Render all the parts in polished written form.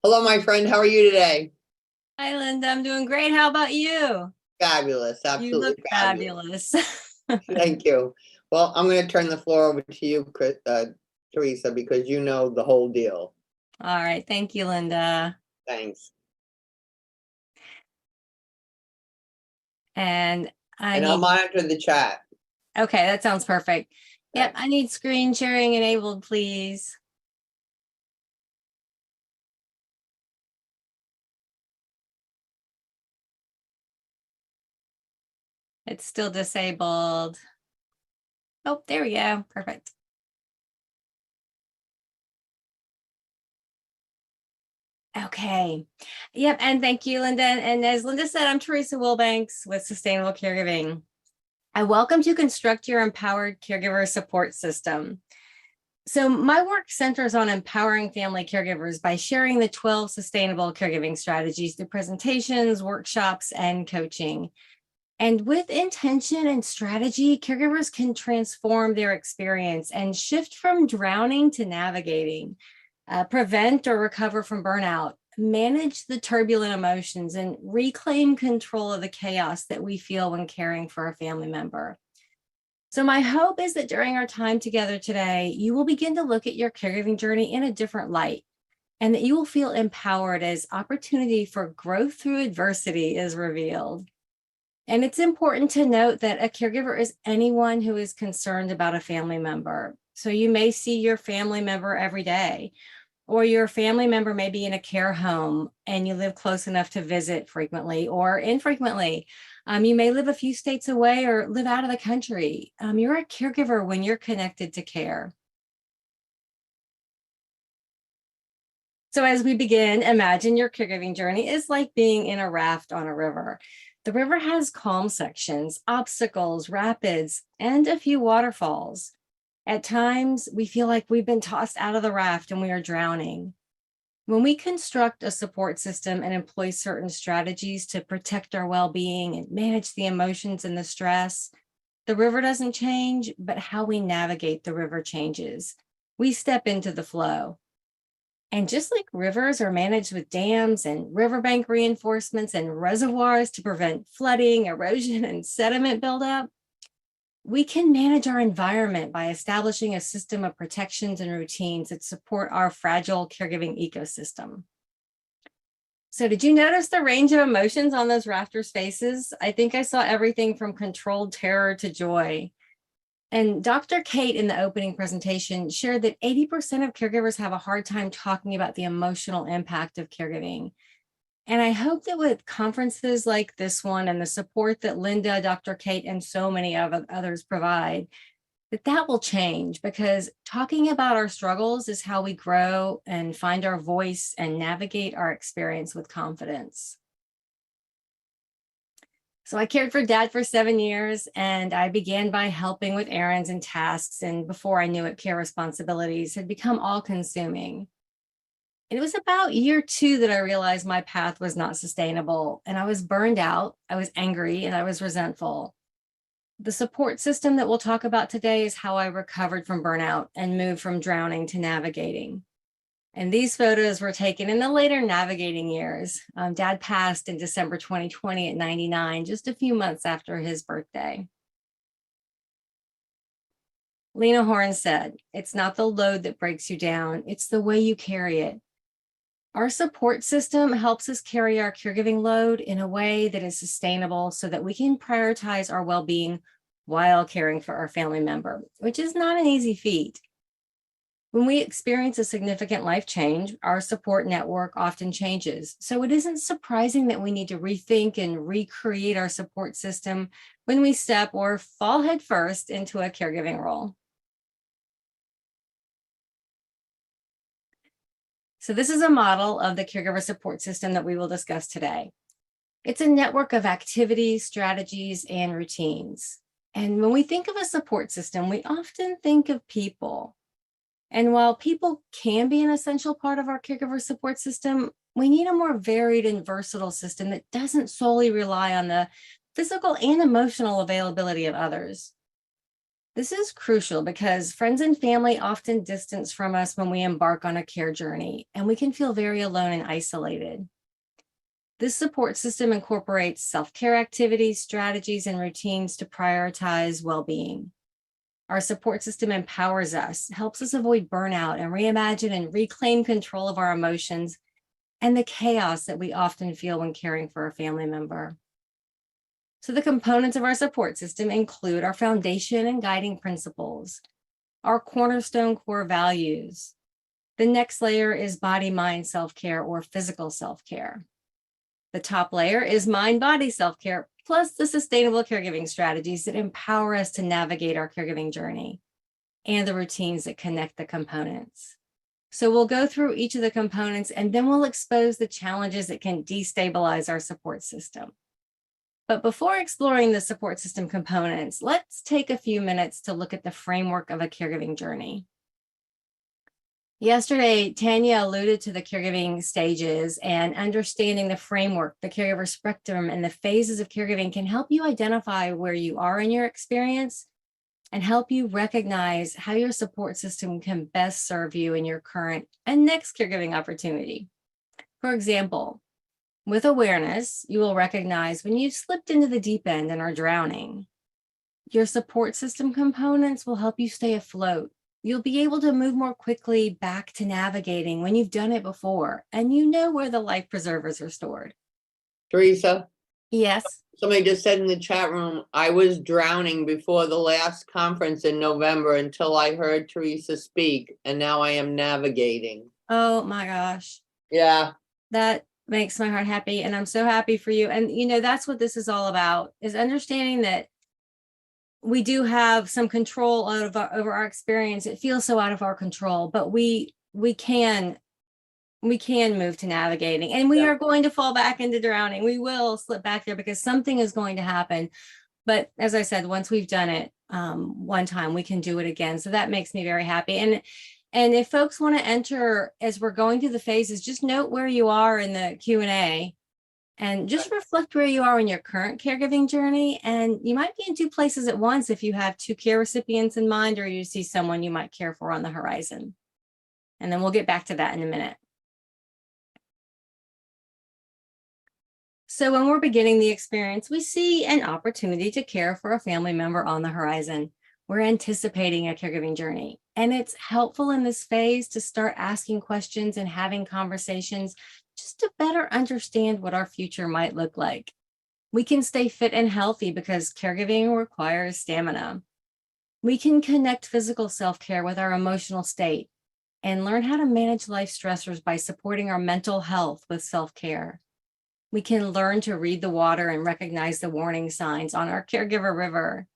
Hello, my friend. How are you today? Hi, Linda. I'm doing great. How about you? Fabulous. You look Absolutely fabulous. fabulous. Thank you. Well, I'm going to turn the floor over to you, Theresa, because you know the whole deal. All right. Thank you, Linda. Thanks. And I And I'll need, monitor the chat. okay, that sounds perfect. Yep. Okay. I need screen sharing enabled, please. It's still disabled. Oh, there we go. Perfect. Okay. Yep. And thank you, Linda. And as Linda said, I'm Theresa Wilbanks with Sustainable Caregiving. I welcome to construct your empowered caregiver support system. So my work centers on empowering family caregivers by sharing the 12 sustainable caregiving strategies through presentations, workshops, and coaching. And with intention and strategy, caregivers can transform their experience and shift from drowning to navigating, prevent or recover from burnout, manage the turbulent emotions, and reclaim control of the chaos that we feel when caring for a family member. So my hope is that during our time together today, you will begin to look at your caregiving journey in a different light, and that you will feel empowered as opportunity for growth through adversity is revealed. And it's important to note that a caregiver is anyone who is concerned about a family member. So you may see your family member every day, or your family member may be in a care home and you live close enough to visit frequently or infrequently. You may live a few states away or live out of the country. You're a caregiver when you're connected to care. So as we begin, imagine your caregiving journey is like being in a raft on a river. The river has calm sections, obstacles, rapids, and a few waterfalls. At times, we feel like we've been tossed out of the raft and we are drowning. When we construct a support system and employ certain strategies to protect our well-being and manage the emotions and the stress, the river doesn't change, but how we navigate the river changes. We step into the flow. And just like rivers are managed with dams and riverbank reinforcements and reservoirs to prevent flooding, erosion, and sediment buildup, we can manage our environment by establishing a system of protections and routines that support our fragile caregiving ecosystem. So did you notice the range of emotions on those rafters' faces? I think I saw everything from controlled terror to joy. And Dr. Kate in the opening presentation shared that 80% of caregivers have a hard time talking about the emotional impact of caregiving. And I hope that with conferences like this one and the support that Linda, Dr. Kate, and so many of others provide, that will change, because talking about our struggles is how we grow and find our voice and navigate our experience with confidence. So I cared for Dad for 7 years, and I began by helping with errands and tasks. And before I knew it, care responsibilities had become all consuming. It was about year 2 that I realized my path was not sustainable, and I was burned out, I was angry, and I was resentful. The support system that we'll talk about today is how I recovered from burnout and moved from drowning to navigating. And these photos were taken in the later navigating years. Dad passed in December 2020 at 99, just a few months after his birthday. Lena Horne said, "It's not the load that breaks you down, it's the way you carry it." Our support system helps us carry our caregiving load in a way that is sustainable so that we can prioritize our well-being while caring for our family member, which is not an easy feat. When we experience a significant life change, our support network often changes. So it isn't surprising that we need to rethink and recreate our support system when we step or fall headfirst into a caregiving role. So this is a model of the caregiver support system that we will discuss today. It's a network of activities, strategies, and routines. And when we think of a support system, we often think of people. And while people can be an essential part of our caregiver support system, we need a more varied and versatile system that doesn't solely rely on the physical and emotional availability of others. This is crucial because friends and family often distance from us when we embark on a care journey, and we can feel very alone and isolated. This support system incorporates self-care activities, strategies, and routines to prioritize well-being. Our support system empowers us, helps us avoid burnout and reimagine and reclaim control of our emotions and the chaos that we often feel when caring for a family member. So the components of our support system include our foundation and guiding principles, our cornerstone core values. The next layer is body-mind self-care or physical self-care. The top layer is mind-body self-care, plus the sustainable caregiving strategies that empower us to navigate our caregiving journey and the routines that connect the components. So we'll go through each of the components and then we'll expose the challenges that can destabilize our support system. But before exploring the support system components, let's take a few minutes to look at the framework of a caregiving journey. Yesterday, Tanya alluded to the caregiving stages, and understanding the framework, the caregiver spectrum, and the phases of caregiving can help you identify where you are in your experience and help you recognize how your support system can best serve you in your current and next caregiving opportunity. For example, with awareness, you will recognize when you've slipped into the deep end and are drowning. Your support system components will help you stay afloat. You'll be able to move more quickly back to navigating when you've done it before, and you know where the life preservers are stored. Theresa, Yes. somebody just said in the chat room, I was drowning before the last conference in November until I heard Theresa speak, and now I am navigating. Oh my gosh. Yeah. That makes my heart happy, and I'm so happy for you. And you know, that's what this is all about, is understanding that we do have some control over our experience. It feels so out of our control, but we can move to navigating, and we are going to fall back into drowning. We will slip back there because something is going to happen. But as I said, once we've done it one time, we can do it again. So that makes me very happy. And if folks want to enter as we're going through the phases, just note where you are in the Q&A and just reflect where you are in your current caregiving journey. And you might be in two places at once if you have two care recipients in mind, or you see someone you might care for on the horizon. And then we'll get back to that in a minute. So when we're beginning the experience, we see an opportunity to care for a family member on the horizon. We're anticipating a caregiving journey. And it's helpful in this phase to start asking questions and having conversations just to better understand what our future might look like. We can stay fit and healthy because caregiving requires stamina. We can connect physical self-care with our emotional state and learn how to manage life stressors by supporting our mental health with self-care. We can learn to read the water and recognize the warning signs on our caregiver river.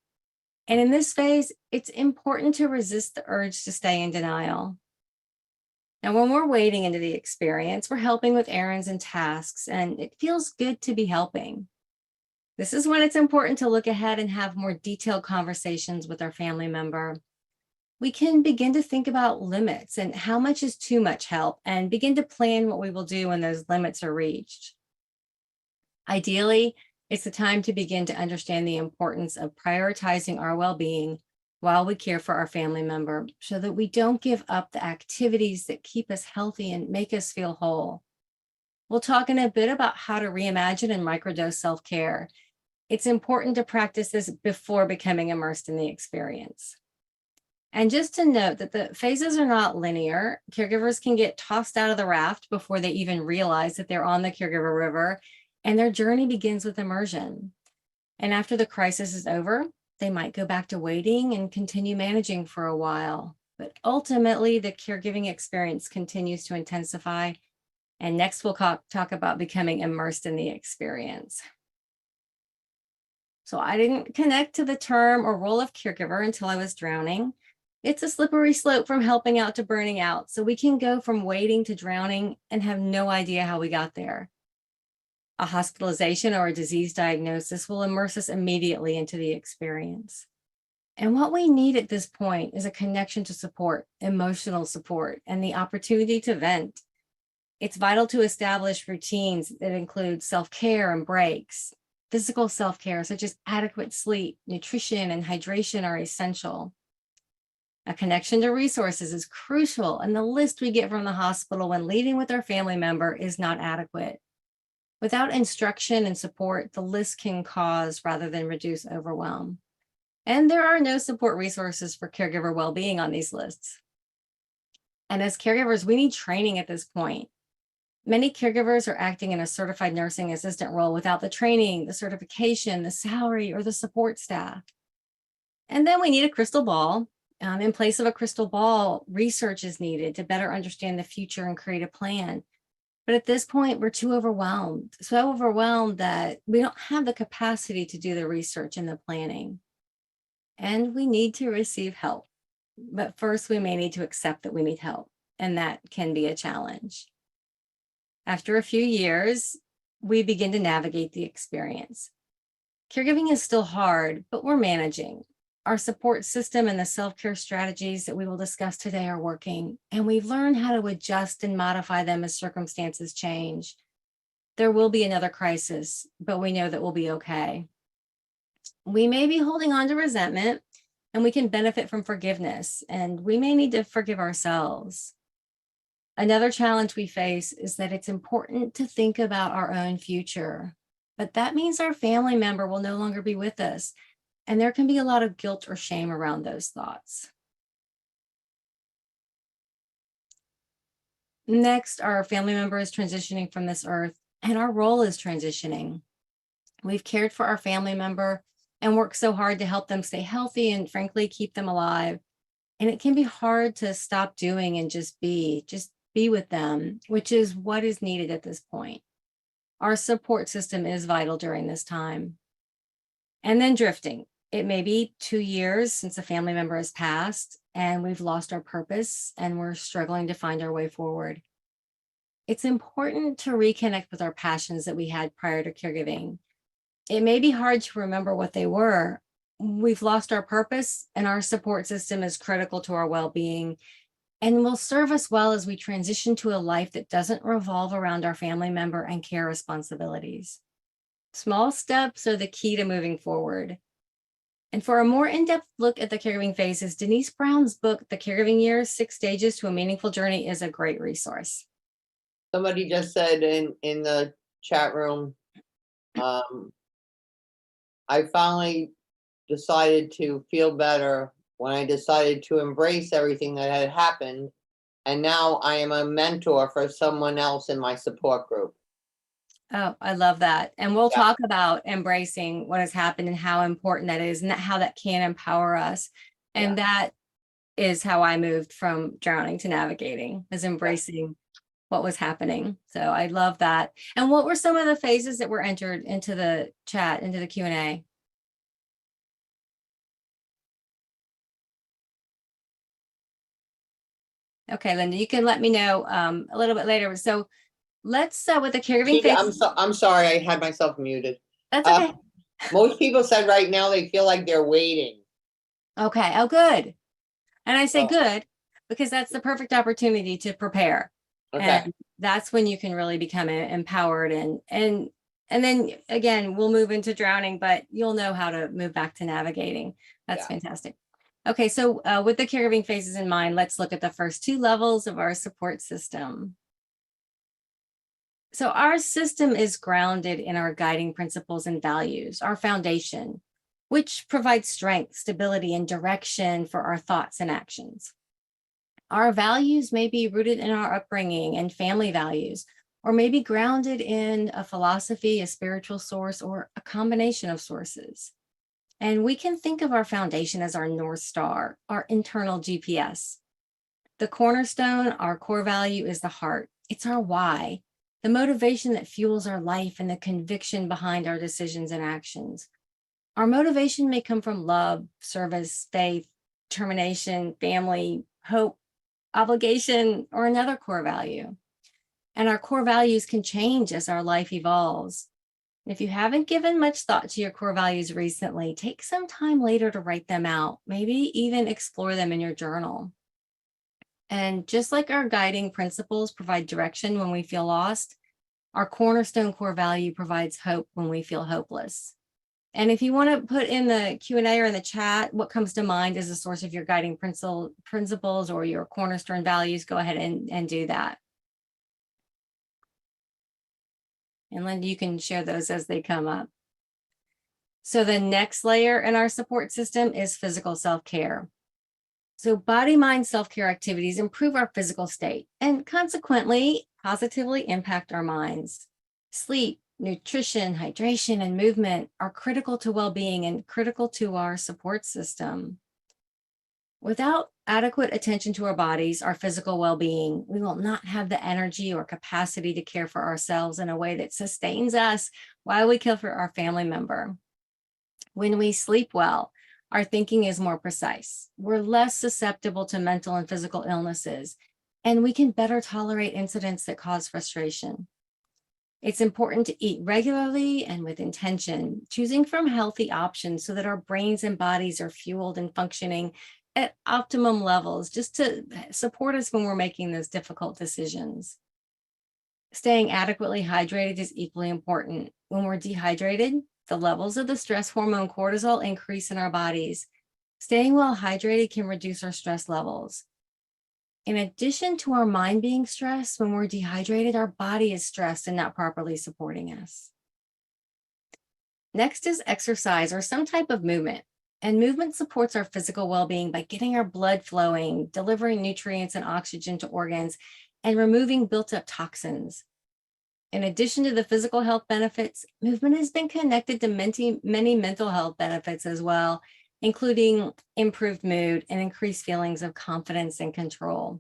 And in this phase, it's important to resist the urge to stay in denial. Now, when we're wading into the experience, we're helping with errands and tasks, and it feels good to be helping. This is when it's important to look ahead and have more detailed conversations with our family member. We can begin to think about limits and how much is too much help, and begin to plan what we will do when those limits are reached. Ideally, it's the time to begin to understand the importance of prioritizing our well-being while we care for our family member, so that we don't give up the activities that keep us healthy and make us feel whole. We'll talk in a bit about how to reimagine and microdose self-care. It's important to practice this before becoming immersed in the experience. And just to note that the phases are not linear. Caregivers can get tossed out of the raft before they even realize that they're on the caregiver river, and their journey begins with immersion. And after the crisis is over, they might go back to waiting and continue managing for a while. But ultimately, the caregiving experience continues to intensify. And next, we'll talk about becoming immersed in the experience. So I didn't connect to the term or role of caregiver until I was drowning. It's a slippery slope from helping out to burning out. So we can go from waiting to drowning and have no idea how we got there. A hospitalization or a disease diagnosis will immerse us immediately into the experience. And what we need at this point is a connection to support, emotional support, and the opportunity to vent. It's vital to establish routines that include self-care and breaks. Physical self-care, such as adequate sleep, nutrition, and hydration, are essential. A connection to resources is crucial, and the list we get from the hospital when leaving with our family member is not adequate. Without instruction and support, the list can cause rather than reduce overwhelm. And there are no support resources for caregiver well-being on these lists. And as caregivers, we need training at this point. Many caregivers are acting in a certified nursing assistant role without the training, the certification, the salary, or the support staff. And then we need a crystal ball. In place of a crystal ball, research is needed to better understand the future and create a plan. But at this point, we're too overwhelmed, so overwhelmed that we don't have the capacity to do the research and the planning. And we need to receive help. But first, we may need to accept that we need help, and that can be a challenge. After a few years, we begin to navigate the experience. Caregiving is still hard, but we're managing. Our support system and the self-care strategies that we will discuss today are working, and we've learned how to adjust and modify them as circumstances change. There will be another crisis, but we know that we'll be okay. We may be holding on to resentment, and we can benefit from forgiveness, and we may need to forgive ourselves. Another challenge we face is that it's important to think about our own future, but that means our family member will no longer be with us, and there can be a lot of guilt or shame around those thoughts. Next, our family member is transitioning from this earth, and our role is transitioning. We've cared for our family member and worked so hard to help them stay healthy and, frankly, keep them alive. And it can be hard to stop doing and just be with them, which is what is needed at this point. Our support system is vital during this time. And then drifting. It may be 2 years since a family member has passed, and we've lost our purpose, and we're struggling to find our way forward. It's important to reconnect with our passions that we had prior to caregiving. It may be hard to remember what they were. We've lost our purpose, and our support system is critical to our well-being and will serve us well as we transition to a life that doesn't revolve around our family member and care responsibilities. Small steps are the key to moving forward. And for a more in-depth look at the caregiving phases, Denise Brown's book, The Caregiving Years, 6 Stages to a Meaningful Journey, is a great resource. Somebody just said in the chat room, I finally decided to feel better when I decided to embrace everything that had happened. And now I am a mentor for someone else in my support group. Oh, I love that. And we'll Yeah. talk about embracing what has happened and how important that is and how that can empower us. And that is how I moved from drowning to navigating, is embracing what was happening. So I love that. And what were some of the phases that were entered into the chat, into the Q&A? Okay, Linda, you can let me know a little bit later. So let's with the caregiving phase. I'm sorry, I had myself muted. That's okay. Most people said right now they feel like they're waiting. Okay. Oh, good. And I say good because that's the perfect opportunity to prepare. Okay. And that's when you can really become empowered and then again, we'll move into drowning, but you'll know how to move back to navigating. That's fantastic. Okay, so with the caregiving phases in mind, let's look at the first 2 levels of our support system. So our system is grounded in our guiding principles and values, our foundation, which provides strength, stability, and direction for our thoughts and actions. Our values may be rooted in our upbringing and family values, or may be grounded in a philosophy, a spiritual source, or a combination of sources. And we can think of our foundation as our North Star, our internal GPS. The cornerstone, our core value, is the heart. It's our why, the motivation that fuels our life and the conviction behind our decisions and actions. Our motivation may come from love, service, faith, determination, family, hope, obligation, or another core value. And our core values can change as our life evolves. If you haven't given much thought to your core values recently, take some time later to write them out, maybe even explore them in your journal. And just like our guiding principles provide direction when we feel lost, Our cornerstone core value provides hope when we feel hopeless. And if you want to put in the Q&A or in the chat, what comes to mind as a source of your guiding principles or your cornerstone values, go ahead and do that. And Linda, you can share those as they come up. So the next layer in our support system is physical self-care. So body-mind self-care activities improve our physical state and consequently positively impact our minds. Sleep, nutrition, hydration, and movement are critical to well-being and critical to our support system. Without adequate attention to our bodies, our physical well-being, we will not have the energy or capacity to care for ourselves in a way that sustains us while we care for our family member. When we sleep well, our thinking is more precise. We're less susceptible to mental and physical illnesses, and we can better tolerate incidents that cause frustration. It's important to eat regularly and with intention, choosing from healthy options so that our brains and bodies are fueled and functioning at optimum levels, just to support us when we're making those difficult decisions. Staying adequately hydrated is equally important. When we're dehydrated, the levels of the stress hormone cortisol increase in our bodies. Staying well hydrated can reduce our stress levels. In addition to our mind being stressed, when we're dehydrated, our body is stressed and not properly supporting us. Next is exercise or some type of movement. And movement supports our physical well-being by getting our blood flowing, delivering nutrients and oxygen to organs, and removing built-up toxins. In addition to the physical health benefits, movement has been connected to many mental health benefits as well, including improved mood and increased feelings of confidence and control.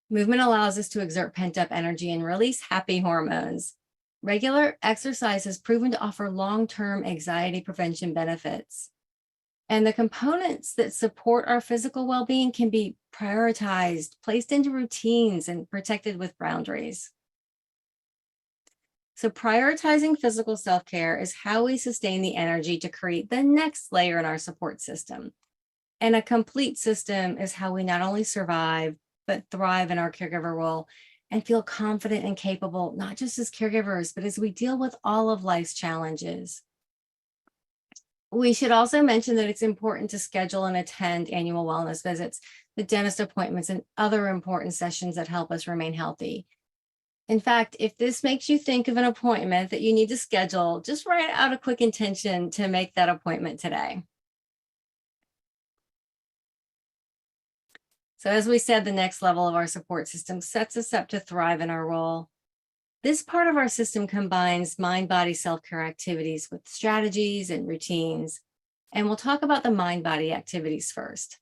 Movement allows us to exert pent-up energy and release happy hormones. Regular exercise has proven to offer long-term anxiety prevention benefits. And the components that support our physical well-being can be prioritized, placed into routines, and protected with boundaries. So prioritizing physical self-care is how we sustain the energy to create the next layer in our support system. And a complete system is how we not only survive, but thrive in our caregiver role and feel confident and capable, not just as caregivers, but as we deal with all of life's challenges. We should also mention that it's important to schedule and attend annual wellness visits, the dentist appointments, and other important sessions that help us remain healthy. In fact, if this makes you think of an appointment that you need to schedule, just write out a quick intention to make that appointment today. So as we said, the next level of our support system sets us up to thrive in our role. This part of our system combines mind-body self-care activities with strategies and routines. And we'll talk about the mind-body activities first.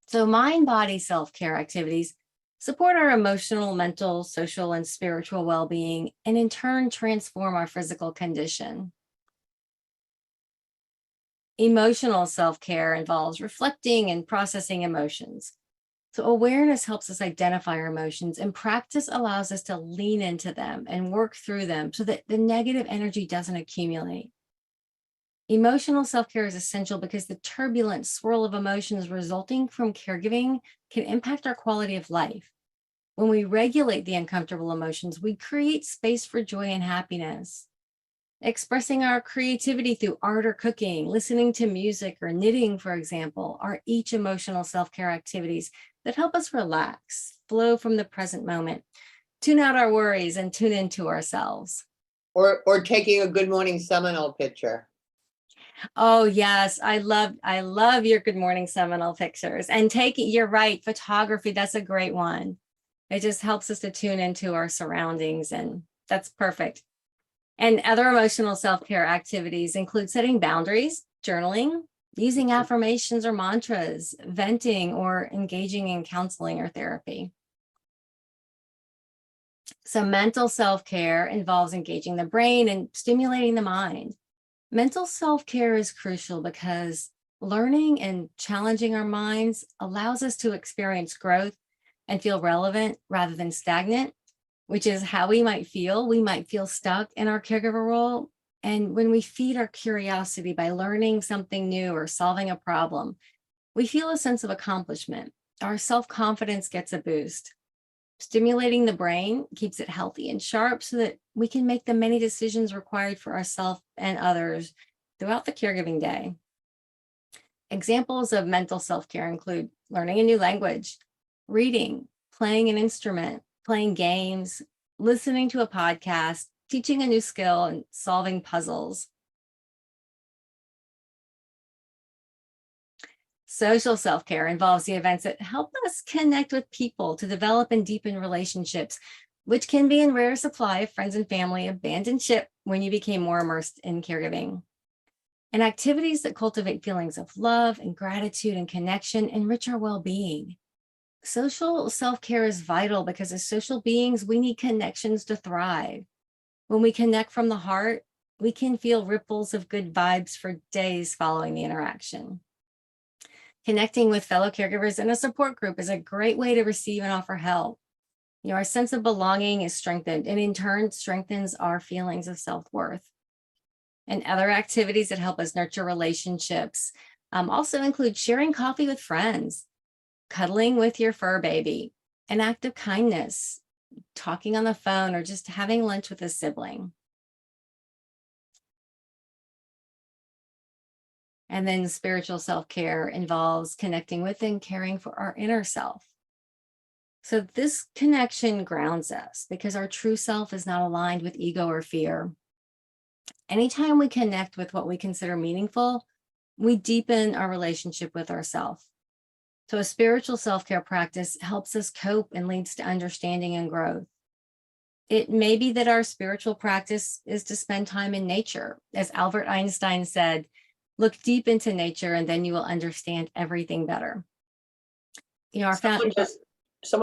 So mind-body self-care activities support our emotional, mental, social, and spiritual well-being, and in turn transform our physical condition. Emotional self-care involves reflecting and processing emotions. So awareness helps us identify our emotions, and practice allows us to lean into them and work through them so that the negative energy doesn't accumulate. Emotional self-care is essential because the turbulent swirl of emotions resulting from caregiving can impact our quality of life. When we regulate the uncomfortable emotions, we create space for joy and happiness. Expressing our creativity through art or cooking, listening to music, or knitting, for example, are each emotional self-care activities that help us relax, flow from the present moment, tune out our worries, and tune into ourselves. Or taking a Good Morning Seminole picture. Oh yes, I love your Good Morning Seminole pictures. And you're right, photography, that's a great one. It just helps us to tune into our surroundings, and that's perfect. And other emotional self-care activities include setting boundaries, journaling, using affirmations or mantras, venting, or engaging in counseling or therapy. So mental self-care involves engaging the brain and stimulating the mind. Mental self-care is crucial because learning and challenging our minds allows us to experience growth and feel relevant rather than stagnant, which is how we might feel. We might feel stuck in our caregiver role. And when we feed our curiosity by learning something new or solving a problem, we feel a sense of accomplishment. Our self-confidence gets a boost. Stimulating the brain keeps it healthy and sharp so that we can make the many decisions required for ourselves and others throughout the caregiving day. Examples of mental self-care include learning a new language, reading, playing an instrument, playing games, listening to a podcast, teaching a new skill, and solving puzzles. Social self-care involves the events that help us connect with people to develop and deepen relationships, which can be in rare supply if friends and family abandoned ship when you became more immersed in caregiving. And activities that cultivate feelings of love and gratitude and connection enrich our well-being. Social self-care is vital because as social beings, we need connections to thrive. When we connect from the heart, we can feel ripples of good vibes for days following the interaction. Connecting with fellow caregivers in a support group is a great way to receive and offer help. Our sense of belonging is strengthened, and in turn strengthens our feelings of self-worth. And other activities that help us nurture relationships also include sharing coffee with friends, cuddling with your fur baby, an act of kindness, talking on the phone, or just having lunch with a sibling. And then spiritual self-care involves connecting with and caring for our inner self. So this connection grounds us because our true self is not aligned with ego or fear. Anytime we connect with what we consider meaningful, we deepen our relationship with ourselves. So a spiritual self-care practice helps us cope and leads to understanding and growth. It may be that our spiritual practice is to spend time in nature. As Albert Einstein said, look deep into nature and then you will understand everything better. Someone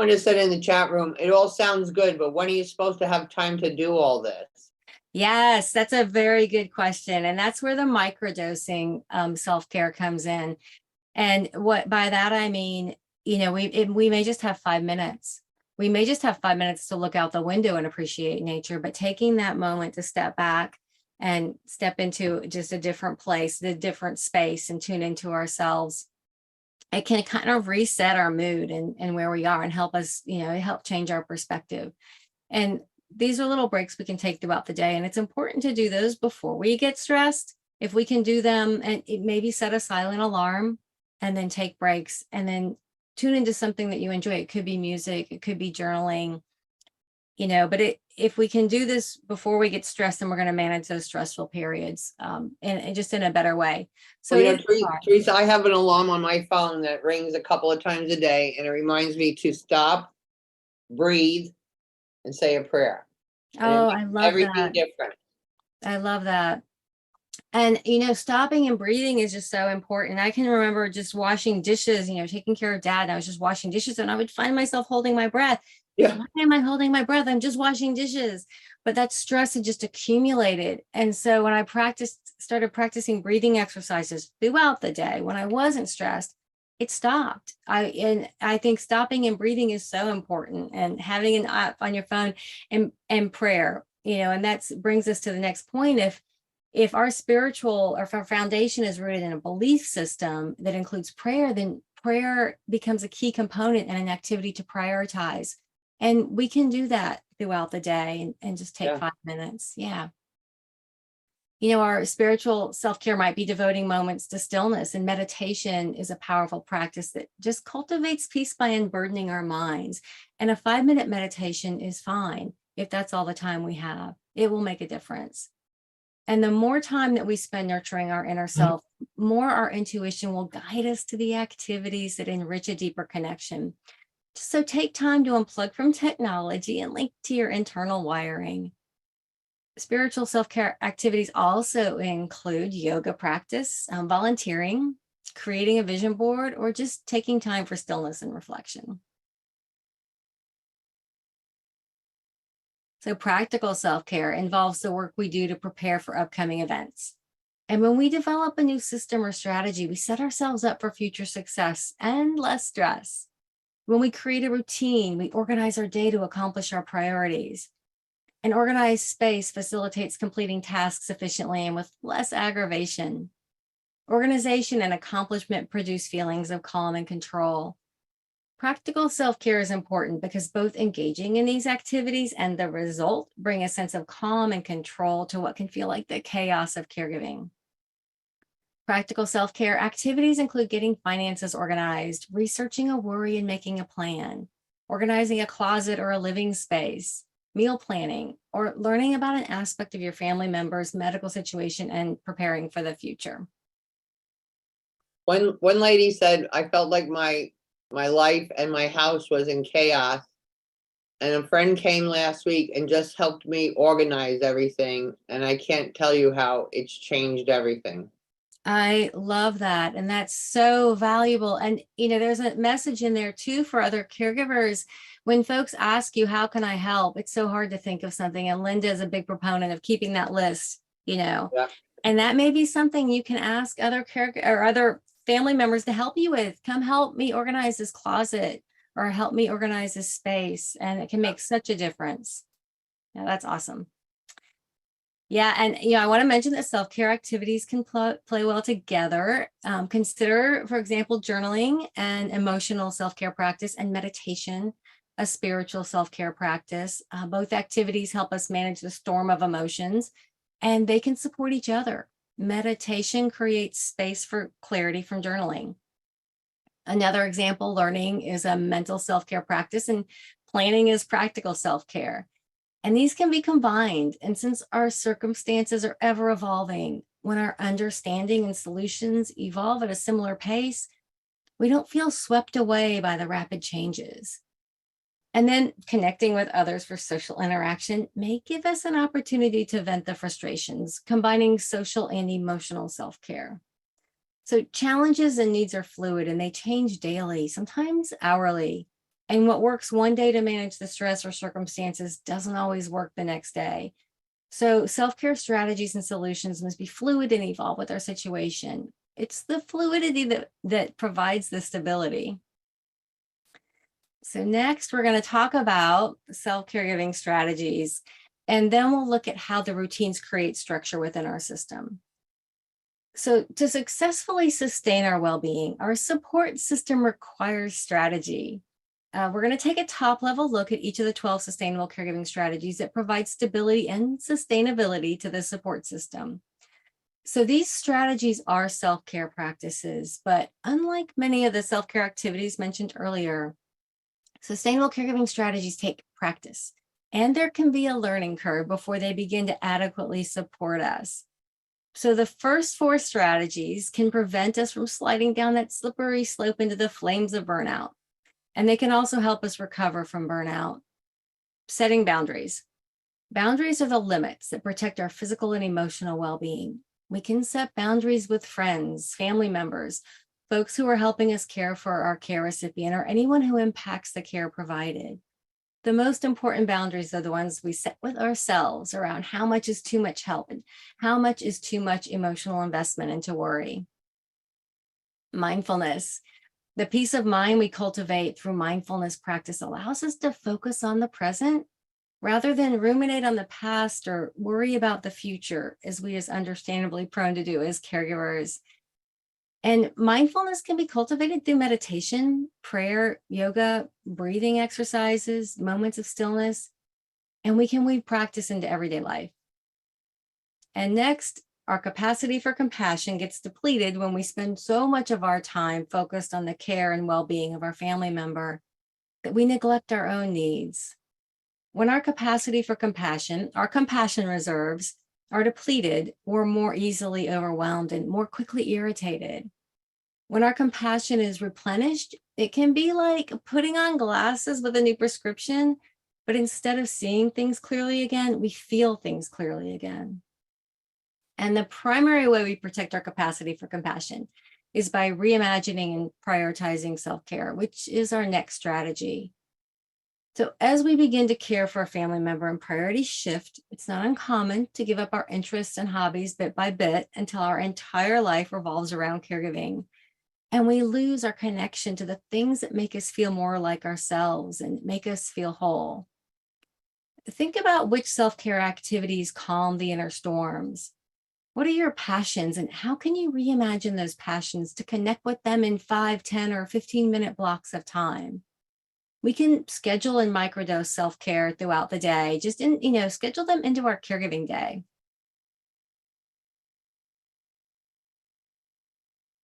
just said in the chat room, it all sounds good, but when are you supposed to have time to do all this? Yes, that's a very good question. And that's where the microdosing self-care comes in. And what by that, I mean, we may just have 5 minutes. We may just have 5 minutes to look out the window and appreciate nature, but taking that moment to step back and step into just a different place, the different space, and tune into ourselves, it can kind of reset our mood and where we are and help us, help change our perspective. And these are little breaks we can take throughout the day. And it's important to do those before we get stressed. If we can do them and maybe set a silent alarm and then take breaks and then tune into something that you enjoy. It could be music, it could be journaling, but if we can do this before we get stressed, then we're going to manage those stressful periods and just in a better way. So, Theresa, I have an alarm on my phone that rings a couple of times a day, and it reminds me to stop, breathe, and say a prayer. Oh, I love everything that. Different. I love that. And, stopping and breathing is just so important. I can remember just washing dishes, taking care of dad. And I was just washing dishes and I would find myself holding my breath. Yeah. Why am I holding my breath? I'm just washing dishes. But that stress had just accumulated. And so when I started practicing breathing exercises throughout the day, when I wasn't stressed, it stopped. I think stopping and breathing is so important, and having an app on your phone and prayer, and that brings us to the next point. If our foundation is rooted in a belief system that includes prayer, then prayer becomes a key component and an activity to prioritize. And we can do that throughout the day and just take 5 minutes. Yeah. Our spiritual self-care might be devoting moments to stillness, and meditation is a powerful practice that just cultivates peace by unburdening our minds. And a 5-minute meditation is fine if that's all the time we have. It will make a difference. And the more time that we spend nurturing our inner self, more our intuition will guide us to the activities that enrich a deeper connection. So take time to unplug from technology and link to your internal wiring. Spiritual self-care activities also include yoga practice, volunteering, creating a vision board, or just taking time for stillness and reflection. So practical self-care involves the work we do to prepare for upcoming events. And when we develop a new system or strategy, we set ourselves up for future success and less stress. When we create a routine, we organize our day to accomplish our priorities. An organized space facilitates completing tasks efficiently and with less aggravation. Organization and accomplishment produce feelings of calm and control. Practical self-care is important because both engaging in these activities and the result bring a sense of calm and control to what can feel like the chaos of caregiving. Practical self-care activities include getting finances organized, researching a worry and making a plan, organizing a closet or a living space, meal planning, or learning about an aspect of your family member's medical situation and preparing for the future. One lady said, I felt like my life and my house was in chaos. And a friend came last week and just helped me organize everything. And I can't tell you how it's changed everything. I love that. And that's so valuable. And, there's a message in there too for other caregivers. When folks ask you, how can I help? It's so hard to think of something. And Linda is a big proponent of keeping that list, Yeah. and that may be something you can ask other or other family members to help you with. Come help me organize this closet or help me organize this space. And it can make such a difference. Yeah, that's awesome. Yeah, and I want to mention that self-care activities can play well together. Consider, for example, journaling and emotional self-care practice and meditation, a spiritual self-care practice. Both activities help us manage the storm of emotions, and they can support each other. Meditation creates space for clarity from journaling. Another example, learning is a mental self-care practice, and planning is practical self-care. And these can be combined. And since our circumstances are ever evolving, when our understanding and solutions evolve at a similar pace, we don't feel swept away by the rapid changes. And then connecting with others for social interaction may give us an opportunity to vent the frustrations, combining social and emotional self-care. So challenges and needs are fluid and they change daily, sometimes hourly. And what works one day to manage the stress or circumstances doesn't always work the next day. So self-care strategies and solutions must be fluid and evolve with our situation. It's the fluidity that provides the stability. So next, we're going to talk about self-caregiving strategies, and then we'll look at how the routines create structure within our system. So to successfully sustain our well-being, our support system requires strategy. We're going to take a top-level look at each of the 12 sustainable caregiving strategies that provide stability and sustainability to the support system. So these strategies are self-care practices, but unlike many of the self-care activities mentioned earlier, sustainable caregiving strategies take practice, and there can be a learning curve before they begin to adequately support us. So the first 4 strategies can prevent us from sliding down that slippery slope into the flames of burnout. And they can also help us recover from burnout. Setting boundaries. Boundaries are the limits that protect our physical and emotional well-being. We can set boundaries with friends, family members, folks who are helping us care for our care recipient, or anyone who impacts the care provided. The most important boundaries are the ones we set with ourselves around how much is too much help and how much is too much emotional investment into worry. Mindfulness. The peace of mind we cultivate through mindfulness practice allows us to focus on the present rather than ruminate on the past or worry about the future, as we is understandably prone to do as caregivers. And mindfulness can be cultivated through meditation, prayer, yoga, breathing exercises, moments of stillness, and we can weave practice into everyday life. And next, our capacity for compassion gets depleted when we spend so much of our time focused on the care and well-being of our family member that we neglect our own needs. When our capacity for compassion, our compassion reserves, are depleted, we're more easily overwhelmed and more quickly irritated. When our compassion is replenished, it can be like putting on glasses with a new prescription, but instead of seeing things clearly again, we feel things clearly again. And the primary way we protect our capacity for compassion is by reimagining and prioritizing self-care, which is our next strategy. So as we begin to care for a family member and priorities shift, it's not uncommon to give up our interests and hobbies bit by bit until our entire life revolves around caregiving. And we lose our connection to the things that make us feel more like ourselves and make us feel whole. Think about which self-care activities calm the inner storms. What are your passions and how can you reimagine those passions to connect with them in 5, 10, or 15-minute blocks of time? We can schedule and microdose self-care throughout the day, just schedule them into our caregiving day.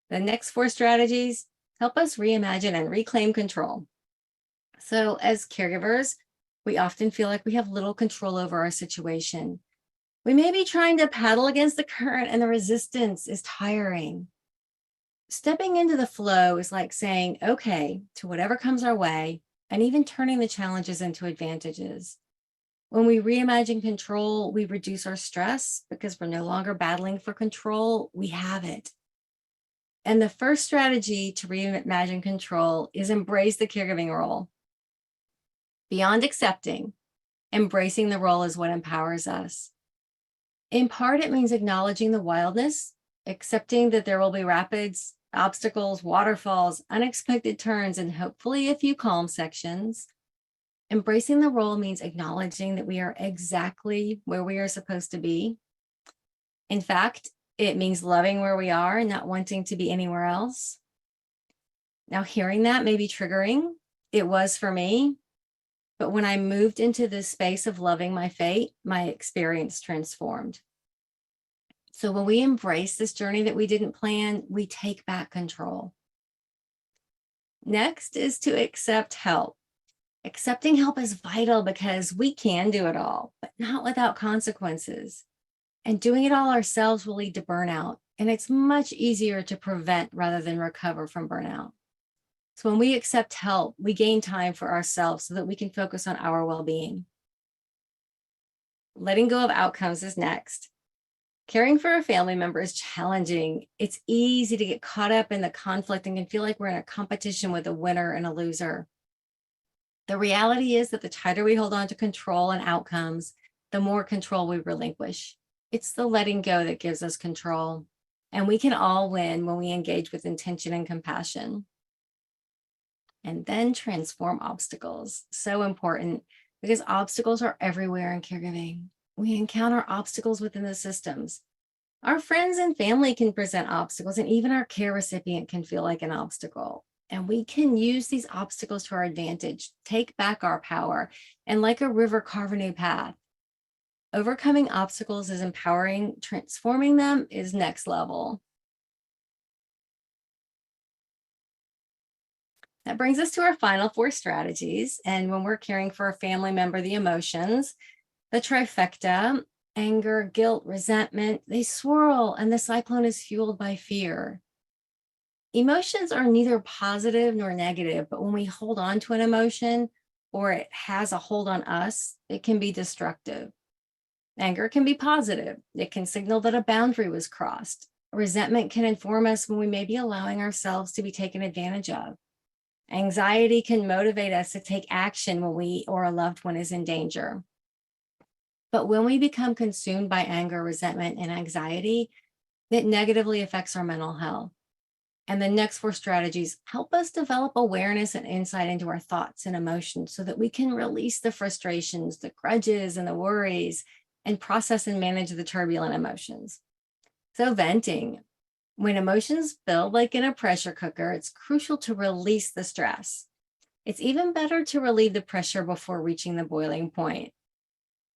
The next 4 strategies help us reimagine and reclaim control. So as caregivers, we often feel like we have little control over our situation. We may be trying to paddle against the current and the resistance is tiring. Stepping into the flow is like saying, okay, to whatever comes our way, and even turning the challenges into advantages. When we reimagine control, we reduce our stress because we're no longer battling for control, we have it. And the first strategy to reimagine control is embrace the caregiving role. Beyond accepting, embracing the role is what empowers us. In part, it means acknowledging the wildness, accepting that there will be rapids, obstacles, waterfalls, unexpected turns, and hopefully a few calm sections. Embracing the role means acknowledging that we are exactly where we are supposed to be. In fact, it means loving where we are and not wanting to be anywhere else. Now, hearing that may be triggering. It was for me. But when I moved into this space of loving my fate, my experience transformed. So when we embrace this journey that we didn't plan, we take back control. Next is to accept help. Accepting help is vital because we can do it all, but not without consequences. And doing it all ourselves will lead to burnout. And it's much easier to prevent rather than recover from burnout. So when we accept help, we gain time for ourselves so that we can focus on our well-being. Letting go of outcomes is next. Caring for a family member is challenging. It's easy to get caught up in the conflict and can feel like we're in a competition with a winner and a loser. The reality is that the tighter we hold on to control and outcomes, the more control we relinquish. It's the letting go that gives us control. And we can all win when we engage with intention and compassion. And then transform obstacles. So important because obstacles are everywhere in caregiving. We encounter obstacles within the systems. Our friends and family can present obstacles, and even our care recipient can feel like an obstacle. And we can use these obstacles to our advantage, take back our power, and like a river, carve a new path. Overcoming obstacles is empowering, transforming them is next level. That brings us to our final 4 strategies. And when we're caring for a family member, the emotions, the trifecta, anger, guilt, resentment, they swirl and the cyclone is fueled by fear. Emotions are neither positive nor negative, but when we hold on to an emotion or it has a hold on us, it can be destructive. Anger can be positive. It can signal that a boundary was crossed. Resentment can inform us when we may be allowing ourselves to be taken advantage of. Anxiety can motivate us to take action when we or a loved one is in danger. But when we become consumed by anger, resentment, and anxiety, it negatively affects our mental health. And the next 4 strategies help us develop awareness and insight into our thoughts and emotions so that we can release the frustrations, the grudges, and the worries, and process and manage the turbulent emotions. So venting. When emotions build like in a pressure cooker, it's crucial to release the stress. It's even better to relieve the pressure before reaching the boiling point.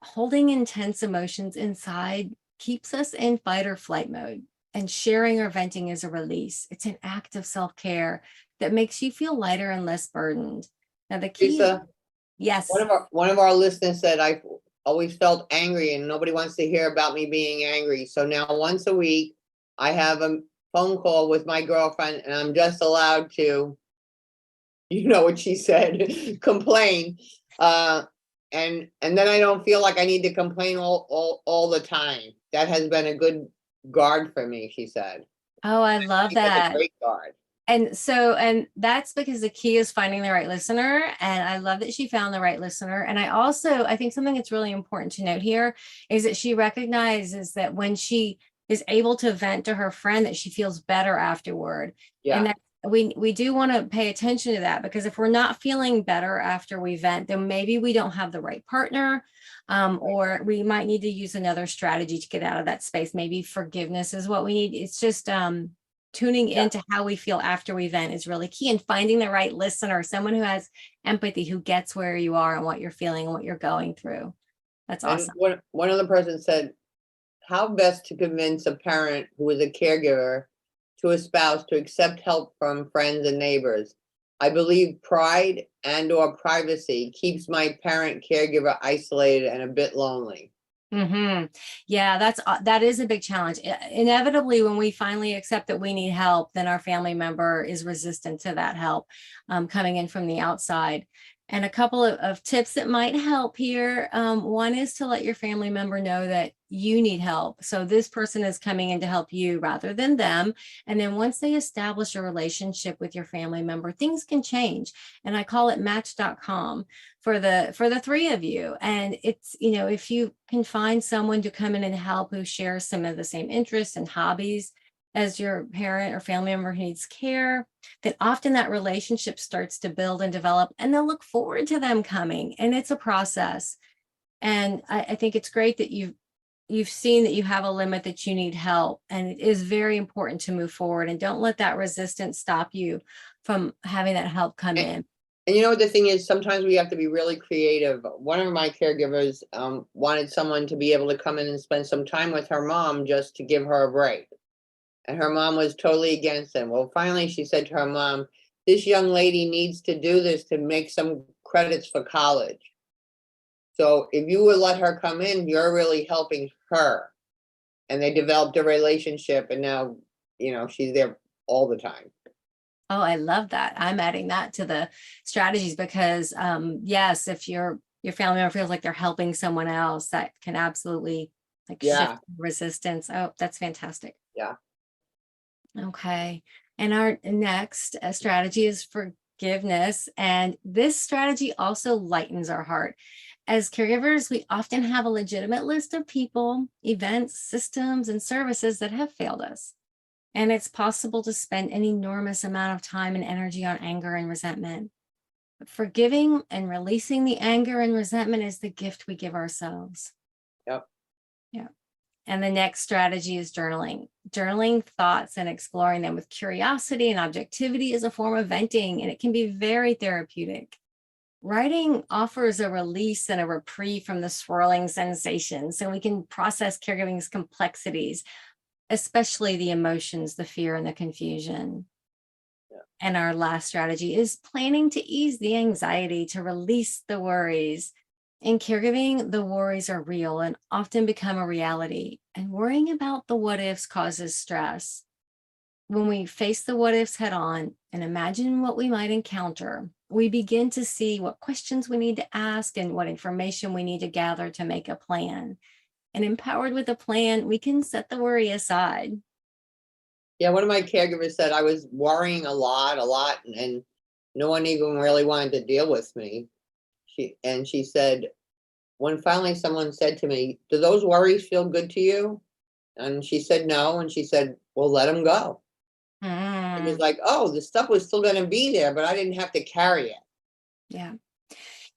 Holding intense emotions inside keeps us in fight or flight mode, and sharing or venting is a release. It's an act of self-care that makes you feel lighter and less burdened. Now, the key, Lisa, yes. one of our listeners said, I always felt angry and nobody wants to hear about me being angry. So now once a week, I have a phone call with my girlfriend and I'm just allowed to, you know what she said, complain. And then I don't feel like I need to complain all the time. That has been a good guard for me, she said. Oh, I love That's a that. great guard. And that's because the key is finding the right listener. And I love that she found the right listener. And I think something that's really important to note here is that she recognizes that when she is able to vent to her friend, that she feels better afterward. Yeah. And that we do want to pay attention to that, because if we're not feeling better after we vent, then maybe we don't have the right partner, or we might need to use another strategy to get out of that space. Maybe forgiveness is what we need. It's just, tuning Yeah. into how we feel after we vent is really key, and finding the right listener, someone who has empathy, who gets where you are and what you're feeling and what you're going through. That's And awesome. one other person said, how best to convince a parent who is a caregiver to a spouse to accept help from friends and neighbors. I believe pride and or privacy keeps my parent caregiver isolated and a bit lonely. Yeah, that is a big challenge. Inevitably, when we finally accept that we need help, then our family member is resistant to that help coming in from the outside. And a couple of tips that might help here. One is to let your family member know that you need help. So this person is coming in to help you rather than them. And then once they establish a relationship with your family member, things can change. And I call it match.com for the three of you. And it's, if you can find someone to come in and help who shares some of the same interests and hobbies as your parent or family member who needs care, then often that relationship starts to build and develop, and they'll look forward to them coming. And it's a process. And I think it's great that you've seen that you have a limit, that you need help, and it is very important to move forward, and don't let that resistance stop you from having that help come in. And you know what the thing is, sometimes we have to be really creative. One of my caregivers wanted someone to be able to come in and spend some time with her mom just to give her a break. And her mom was totally against it. Well, finally she said to her mom, this young lady needs to do this to make some credits for college. So if you would let her come in, you're really helping her. And they developed a relationship, and now, she's there all the time. Oh, I love that. I'm adding that to the strategies because, yes, if your family member feels like they're helping someone else, that can absolutely Yeah. shift resistance. Oh, that's fantastic. Yeah. Okay. And our next strategy is forgiveness. And this strategy also lightens our heart. As caregivers, we often have a legitimate list of people, events, systems, and services that have failed us. And it's possible to spend an enormous amount of time and energy on anger and resentment. But forgiving and releasing the anger and resentment is the gift we give ourselves. Yep. Yeah. And the next strategy is journaling. Journaling thoughts and exploring them with curiosity and objectivity is a form of venting, and it can be very therapeutic. Writing offers a release and a reprieve from the swirling sensations, so we can process caregiving's complexities, especially the emotions, the fear, and the confusion. Yeah. And our last strategy is planning to ease the anxiety, to release the worries. In caregiving, the worries are real and often become a reality, and worrying about the what ifs causes stress. When we face the what ifs head on and imagine what we might encounter, we begin to see what questions we need to ask and what information we need to gather to make a plan. And empowered with a plan, we can set the worry aside. Yeah, one of my caregivers said I was worrying a lot, and no one even really wanted to deal with me. She said, when finally someone said to me, do those worries feel good to you? And she said no, and she said, well, let them go. It was Mm, like, oh, the stuff was still going to be there, but I didn't have to carry it. yeah.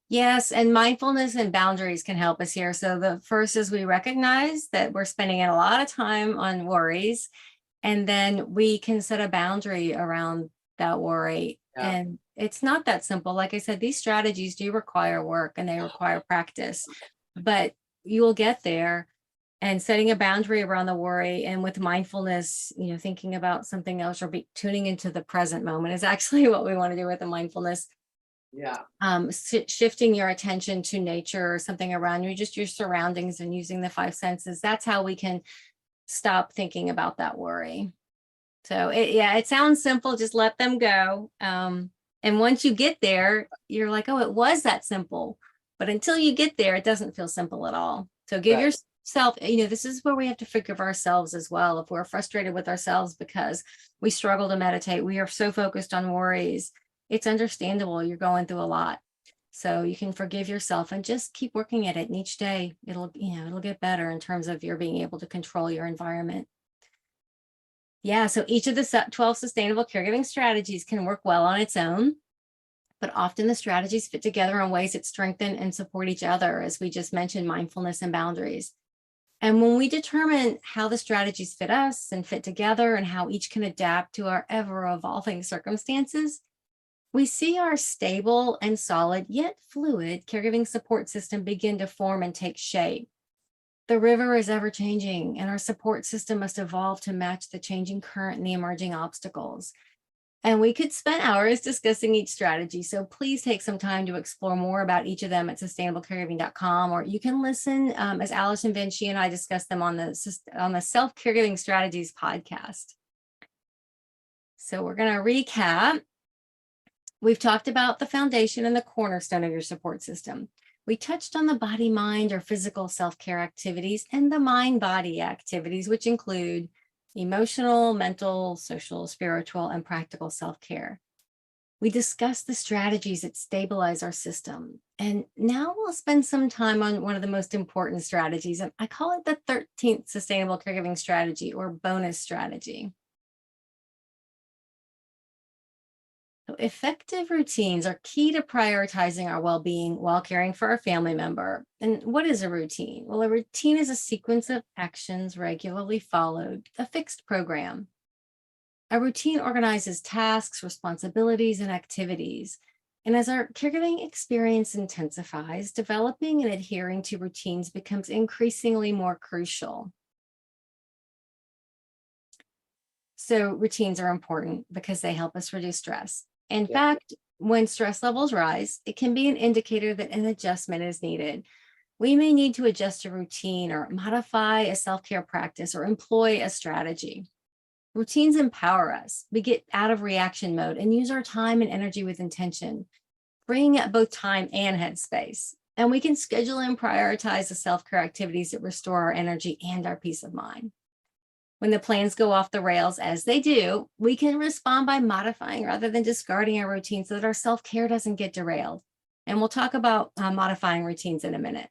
Yes, and mindfulness and boundaries can help us here. So the first is we recognize that we're spending a lot of time on worries, and then we can set a boundary around that worry. Yeah. And it's not that simple. Like I said, these strategies do require work and they require practice, but you will get there. And setting a boundary around the worry, and with mindfulness, thinking about something else or tuning into the present moment is actually what we want to do with the mindfulness. Yeah. Shifting your attention to nature or something around you, just your surroundings, and using the five senses. That's how we can stop thinking about that worry. So it sounds simple. Just let them go. And once you get there, you're like, oh, it was that simple. But until you get there, it doesn't feel simple at all. So give Right. yourself, this is where we have to forgive ourselves as well. If we're frustrated with ourselves because we struggle to meditate, we are so focused on worries. It's understandable. You're going through a lot. So you can forgive yourself and just keep working at it. And each day it'll get better in terms of your being able to control your environment. Yeah, so each of the 12 sustainable caregiving strategies can work well on its own, but often the strategies fit together in ways that strengthen and support each other, as we just mentioned, mindfulness and boundaries. And when we determine how the strategies fit us and fit together and how each can adapt to our ever evolving circumstances, we see our stable and solid yet fluid caregiving support system begin to form and take shape. The river is ever changing, and our support system must evolve to match the changing current and the emerging obstacles. And we could spend hours discussing each strategy. So please take some time to explore more about each of them at sustainablecaregiving.com, or you can listen as Allison Vinci and I discuss them on the Self-Caregiving Strategies podcast. So we're going to recap. We've talked about the foundation and the cornerstone of your support system. We touched on the body, mind, or physical self-care activities and the mind-body activities, which include emotional, mental, social, spiritual, and practical self-care. We discussed the strategies that stabilize our system. And now we'll spend some time on one of the most important strategies. And I call it the 13th Sustainable Caregiving Strategy, or bonus strategy. So effective routines are key to prioritizing our well-being while caring for our family member. And what is a routine? Well, a routine is a sequence of actions regularly followed, a fixed program. A routine organizes tasks, responsibilities, and activities. And as our caregiving experience intensifies, developing and adhering to routines becomes increasingly more crucial. So routines are important because they help us reduce stress. In fact, when stress levels rise, it can be an indicator that an adjustment is needed. We may need to adjust a routine or modify a self-care practice or employ a strategy. Routines empower us. We get out of reaction mode and use our time and energy with intention, freeing up both time and headspace. And we can schedule and prioritize the self-care activities that restore our energy and our peace of mind. When the plans go off the rails, as they do, we can respond by modifying rather than discarding our routine so that our self-care doesn't get derailed. And we'll talk about modifying routines in a minute.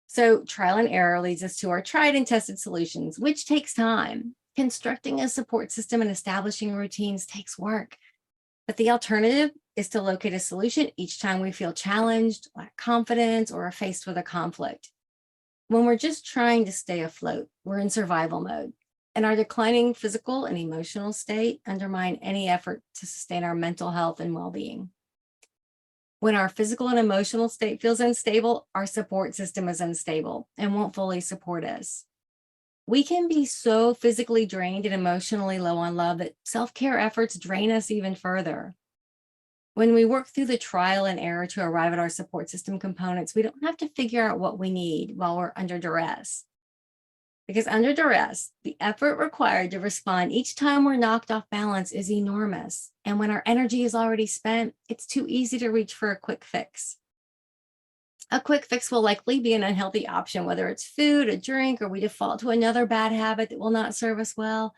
So trial and error leads us to our tried and tested solutions, which takes time. Constructing a support system and establishing routines takes work. But the alternative is to locate a solution each time we feel challenged, lack confidence, or are faced with a conflict. When we're just trying to stay afloat, we're in survival mode, and our declining physical and emotional state undermine any effort to sustain our mental health and well-being. When our physical and emotional state feels unstable, our support system is unstable and won't fully support us. We can be so physically drained and emotionally low on love that self-care efforts drain us even further. When we work through the trial and error to arrive at our support system components, we don't have to figure out what we need while we're under duress. Because under duress, the effort required to respond each time we're knocked off balance is enormous. And when our energy is already spent, it's too easy to reach for a quick fix. A quick fix will likely be an unhealthy option, whether it's food, a drink, or we default to another bad habit that will not serve us well.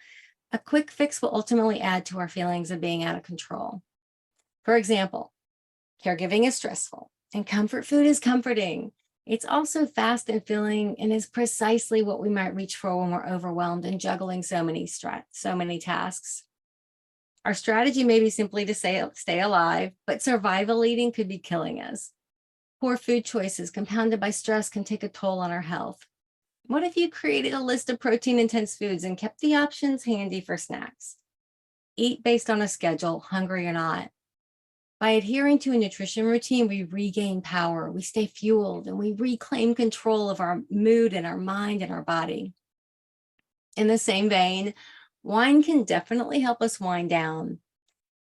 A quick fix will ultimately add to our feelings of being out of control. For example, caregiving is stressful and comfort food is comforting. It's also fast and filling and is precisely what we might reach for when we're overwhelmed and juggling so many tasks. Our strategy may be simply to stay alive, but survival eating could be killing us. Poor food choices compounded by stress can take a toll on our health. What if you created a list of protein-intense foods and kept the options handy for snacks? Eat based on a schedule, hungry or not. By adhering to a nutrition routine, we regain power, we stay fueled, and we reclaim control of our mood and our mind and our body. In the same vein, wine can definitely help us wind down.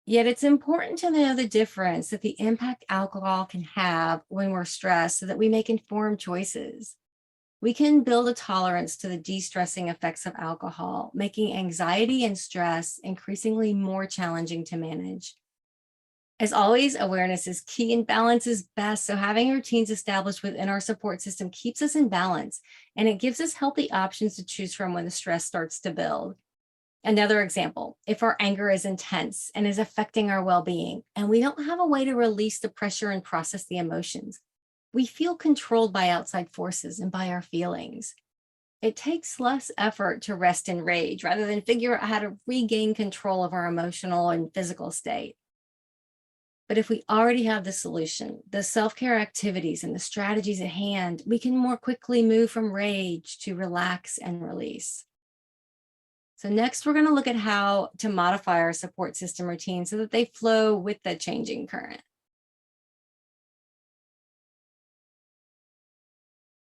Yet it's important to know the difference that the impact alcohol can have when we're stressed so that we make informed choices. We can build a tolerance to the de-stressing effects of alcohol, making anxiety and stress increasingly more challenging to manage. As always, awareness is key and balance is best. So having routines established within our support system keeps us in balance, and it gives us healthy options to choose from when the stress starts to build. Another example, if our anger is intense and is affecting our well-being, and we don't have a way to release the pressure and process the emotions, we feel controlled by outside forces and by our feelings. It takes less effort to rest in rage rather than figure out how to regain control of our emotional and physical state. But if we already have the solution, the self-care activities and the strategies at hand, we can more quickly move from rage to relax and release. So next, we're going to look at how to modify our support system routines so that they flow with the changing current.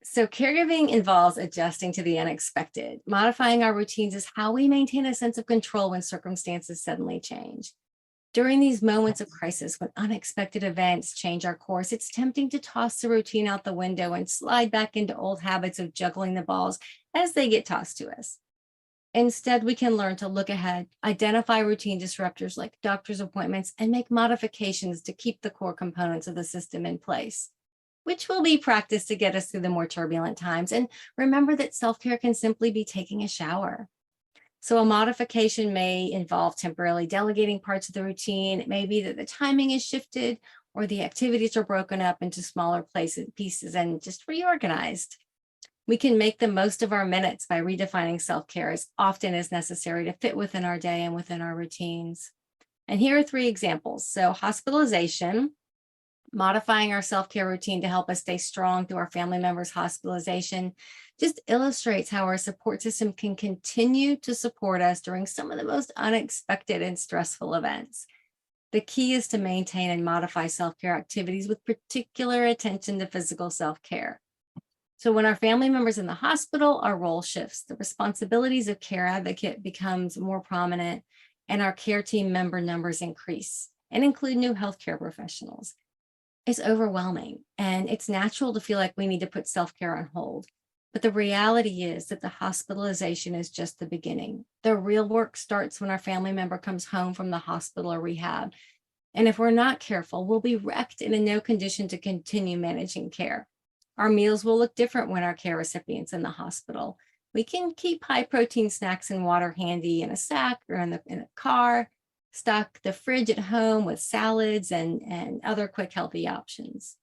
So caregiving involves adjusting to the unexpected. Modifying our routines is how we maintain a sense of control when circumstances suddenly change. During these moments of crisis, when unexpected events change our course, it's tempting to toss the routine out the window and slide back into old habits of juggling the balls as they get tossed to us. Instead, we can learn to look ahead, identify routine disruptors like doctor's appointments, and make modifications to keep the core components of the system in place, which will be practiced to get us through the more turbulent times. And remember that self-care can simply be taking a shower. So a modification may involve temporarily delegating parts of the routine. It may be that the timing is shifted or the activities are broken up into smaller pieces and just reorganized. We can make the most of our minutes by redefining self-care as often as necessary to fit within our day and within our routines. And here are 3 examples. So hospitalization, modifying our self-care routine to help us stay strong through our family members' hospitalization, just illustrates how our support system can continue to support us during some of the most unexpected and stressful events. The key is to maintain and modify self-care activities with particular attention to physical self-care. So when our family member's in the hospital, our role shifts. The responsibilities of care advocate becomes more prominent, and our care team member numbers increase and include new healthcare professionals. It's overwhelming, and it's natural to feel like we need to put self-care on hold. But the reality is that the hospitalization is just the beginning. The real work starts when our family member comes home from the hospital or rehab. And if we're not careful, we'll be wrecked and in no condition to continue managing care. Our meals will look different when our care recipient's in the hospital. We can keep high protein snacks and water handy in a sack or in a car, stock the fridge at home with salads and other quick healthy options.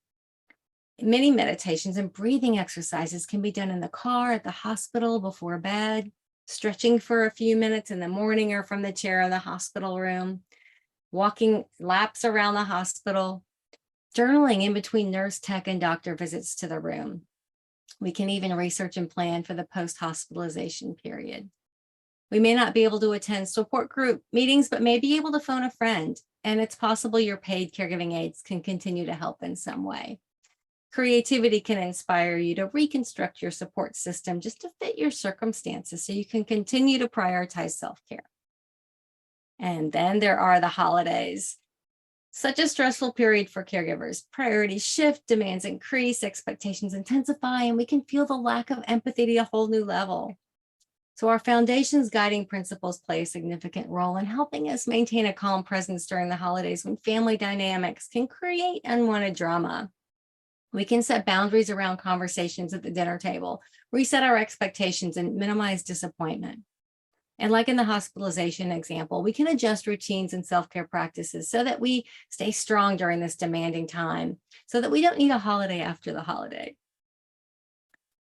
Many meditations and breathing exercises can be done in the car, at the hospital, before bed, stretching for a few minutes in the morning or from the chair in the hospital room, walking laps around the hospital, journaling in between nurse, tech, and doctor visits to the room. We can even research and plan for the post-hospitalization period. We may not be able to attend support group meetings, but may be able to phone a friend, and it's possible your paid caregiving aides can continue to help in some way. Creativity can inspire you to reconstruct your support system just to fit your circumstances so you can continue to prioritize self-care. And then there are the holidays. Such a stressful period for caregivers. Priorities shift, demands increase, expectations intensify, and we can feel the lack of empathy at a whole new level. So our foundation's guiding principles play a significant role in helping us maintain a calm presence during the holidays when family dynamics can create unwanted drama. We can set boundaries around conversations at the dinner table, reset our expectations, and minimize disappointment. And like in the hospitalization example, we can adjust routines and self-care practices so that we stay strong during this demanding time, so that we don't need a holiday after the holiday.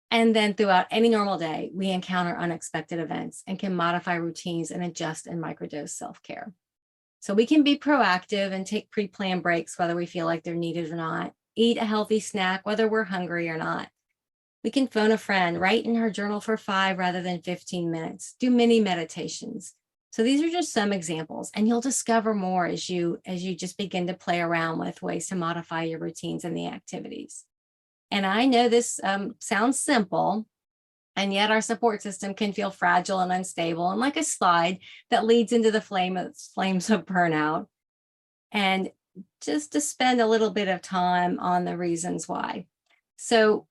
And then throughout any normal day, we encounter unexpected events and can modify routines and adjust and microdose self-care. So we can be proactive and take pre-planned breaks, whether we feel like they're needed or not, eat a healthy snack, whether we're hungry or not. We can phone a friend, write in her journal for 5 rather than 15 minutes, do mini meditations. So these are just some examples, and you'll discover more as you just begin to play around with ways to modify your routines and the activities. And I know this sounds simple, and yet our support system can feel fragile and unstable and like a slide that leads into the flames of burnout. And just to spend a little bit of time on the reasons why. So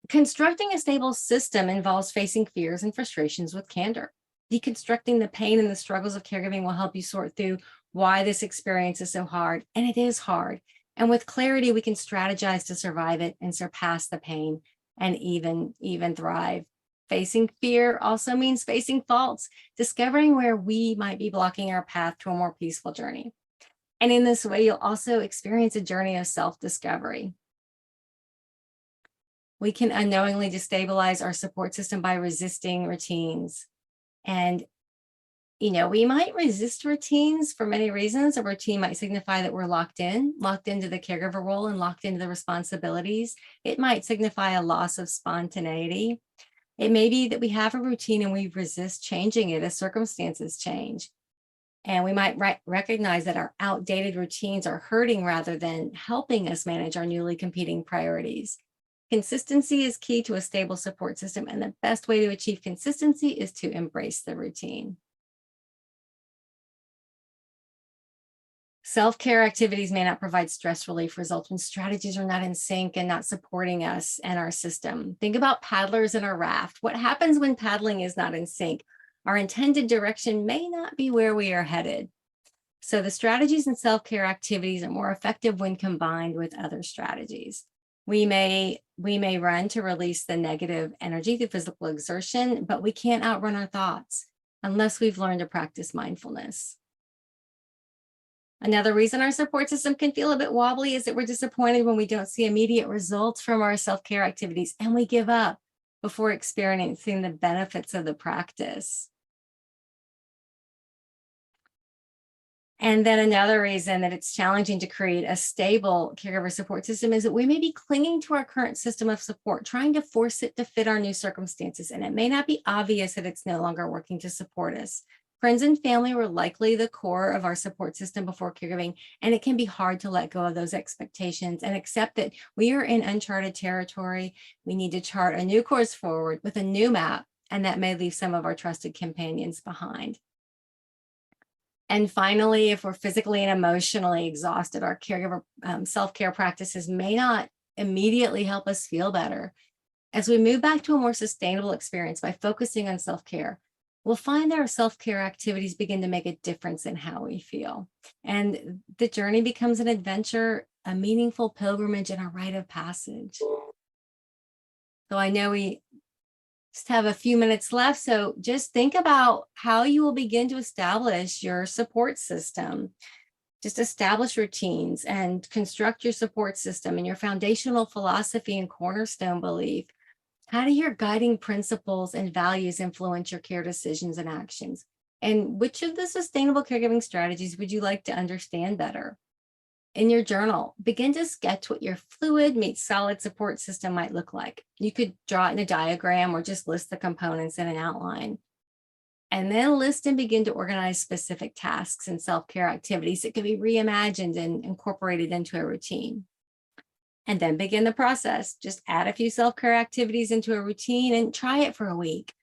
constructing a stable system involves facing fears and frustrations with candor. Deconstructing the pain and the struggles of caregiving will help you sort through why this experience is so hard, and it is hard. And with clarity, we can strategize to survive it and surpass the pain and even thrive. Facing fear also means facing faults, discovering where we might be blocking our path to a more peaceful journey. And in this way, you'll also experience a journey of self-discovery. We can unknowingly destabilize our support system by resisting routines. And We might resist routines for many reasons. A routine might signify that we're locked into the caregiver role and locked into the responsibilities. It might signify a loss of spontaneity. It may be that we have a routine and we resist changing it as circumstances change. And we might recognize that our outdated routines are hurting rather than helping us manage our newly competing priorities. Consistency is key to a stable support system, and the best way to achieve consistency is to embrace the routine. Self-care activities may not provide stress relief results when strategies are not in sync and not supporting us and our system. Think about paddlers in a raft. What happens when paddling is not in sync? Our intended direction may not be where we are headed. So the strategies and self-care activities are more effective when combined with other strategies. We may run to release the negative energy through physical exertion, but we can't outrun our thoughts unless we've learned to practice mindfulness. Another reason our support system can feel a bit wobbly is that we're disappointed when we don't see immediate results from our self-care activities, and we give up before experiencing the benefits of the practice. And then another reason that it's challenging to create a stable caregiver support system is that we may be clinging to our current system of support, trying to force it to fit our new circumstances, and it may not be obvious that it's no longer working to support us. Friends and family were likely the core of our support system before caregiving, and it can be hard to let go of those expectations and accept that we are in uncharted territory. We need to chart a new course forward with a new map, and that may leave some of our trusted companions behind. And finally, if we're physically and emotionally exhausted, our caregiver self-care practices may not immediately help us feel better. As we move back to a more sustainable experience by focusing on self-care, we'll find that our self-care activities begin to make a difference in how we feel. And the journey becomes an adventure, a meaningful pilgrimage, and a rite of passage. So I know we just have a few minutes left. So just think about how you will begin to establish your support system. Just establish routines and construct your support system and your foundational philosophy and cornerstone belief. How do your guiding principles and values influence your care decisions and actions? And which of the sustainable caregiving strategies would you like to understand better? In your journal, begin to sketch what your fluid meets solid support system might look like. You could draw it in a diagram or just list the components in an outline. And then list and begin to organize specific tasks and self-care activities that can be reimagined and incorporated into a routine. And then begin the process. Just add a few self-care activities into a routine and try it for a week.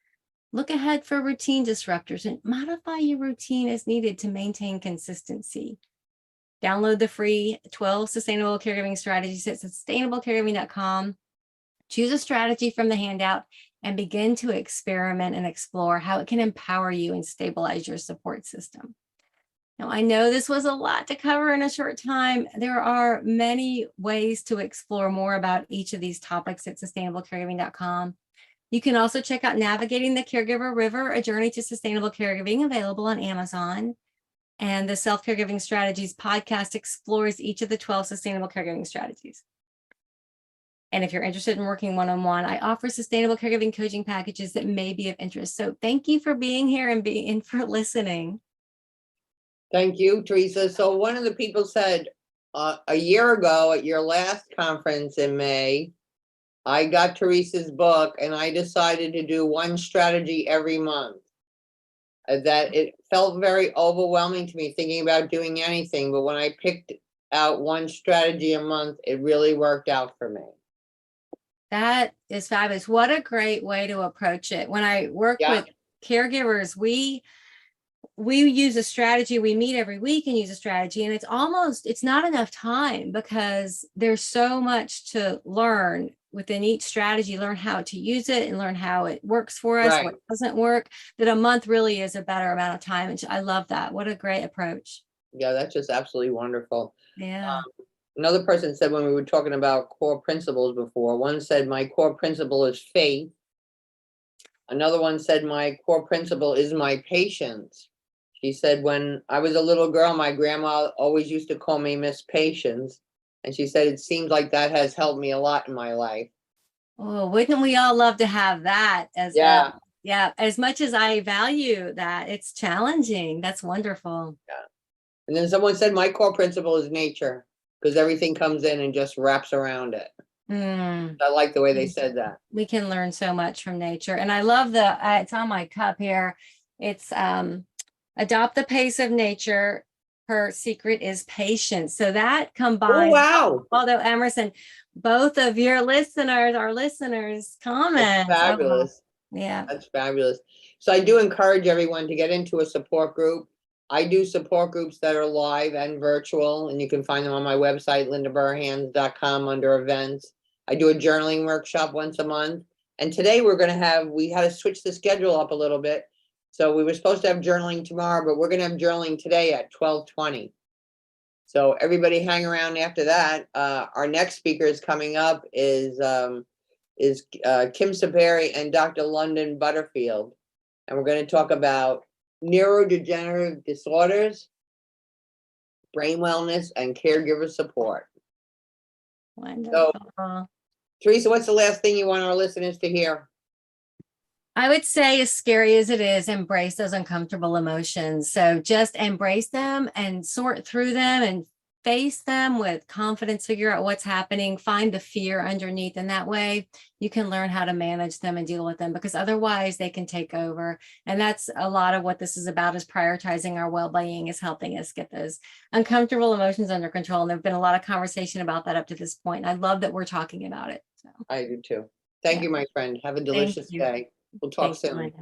Look ahead for routine disruptors and modify your routine as needed to maintain consistency. Download the free 12 Sustainable Caregiving Strategies at sustainablecaregiving.com. Choose a strategy from the handout and begin to experiment and explore how it can empower you and stabilize your support system. Now, I know this was a lot to cover in a short time. There are many ways to explore more about each of these topics at sustainablecaregiving.com. You can also check out Navigating the Caregiver River, A Journey to Sustainable Caregiving, available on Amazon. And the Self-Caregiving Strategies podcast explores each of the 12 sustainable caregiving strategies. And if you're interested in working one-on-one, I offer sustainable caregiving coaching packages that may be of interest. So thank you for being here and for listening. Thank you, Theresa. So one of the people said a year ago at your last conference in May, I got Theresa's book and I decided to do one strategy every month. That it felt very overwhelming to me thinking about doing anything, but when I picked out one strategy a month, it really worked out for me. That is fabulous. What a great way to approach it. When I work with caregivers, we use a strategy. We meet every week and use a strategy, and it's not enough time because there's so much to learn within each strategy, learn how to use it and learn how it works for us, what doesn't work, that a month really is a better amount of time. And I love that. What a great approach. Yeah, that's just absolutely wonderful. Yeah. Another person said when we were talking about core principles before, one said, my core principle is faith. Another one said, my core principle is my patience. She said, when I was a little girl, my grandma always used to call me Miss Patience. And she said, it seems like that has helped me a lot in my life. Oh, wouldn't we all love to have that as yeah. Yeah, as much as I value that, it's challenging. That's wonderful. And then someone said my core principle is nature, because everything comes in and just wraps around it. Mm. I like the way they said that. We can learn so much from nature. And I love it's on my cup here. It's adopt the pace of nature. Her secret is patience. So that Oh, combines, wow. although Emerson, both of your listeners, our listeners, That's comments. fabulous. Yeah. That's fabulous. So I do encourage everyone to get into a support group. I do support groups that are live and virtual, and you can find them on my website, lindaburhans.com, under events. I do a journaling workshop once a month. And today we had to switch the schedule up a little bit. So we were supposed to have journaling tomorrow, but we're going to have journaling today at 12:20. So everybody hang around after that. Our next speaker is coming up is Kim Saperi and Dr. London Butterfield. And we're going to talk about neurodegenerative disorders, brain wellness, and caregiver support. Wonderful. So, Theresa, what's the last thing you want our listeners to hear? I would say, as scary as it is, embrace those uncomfortable emotions. So just embrace them and sort through them and face them with confidence, figure out what's happening, find the fear underneath. And that way you can learn how to manage them and deal with them, because otherwise they can take over. And that's a lot of what this is about, is prioritizing our well-being, is helping us get those uncomfortable emotions under control. And there've been a lot of conversation about that up to this point. And I love that we're talking about it. So I do too. Thank you, my friend. Have a delicious day. We'll talk soon.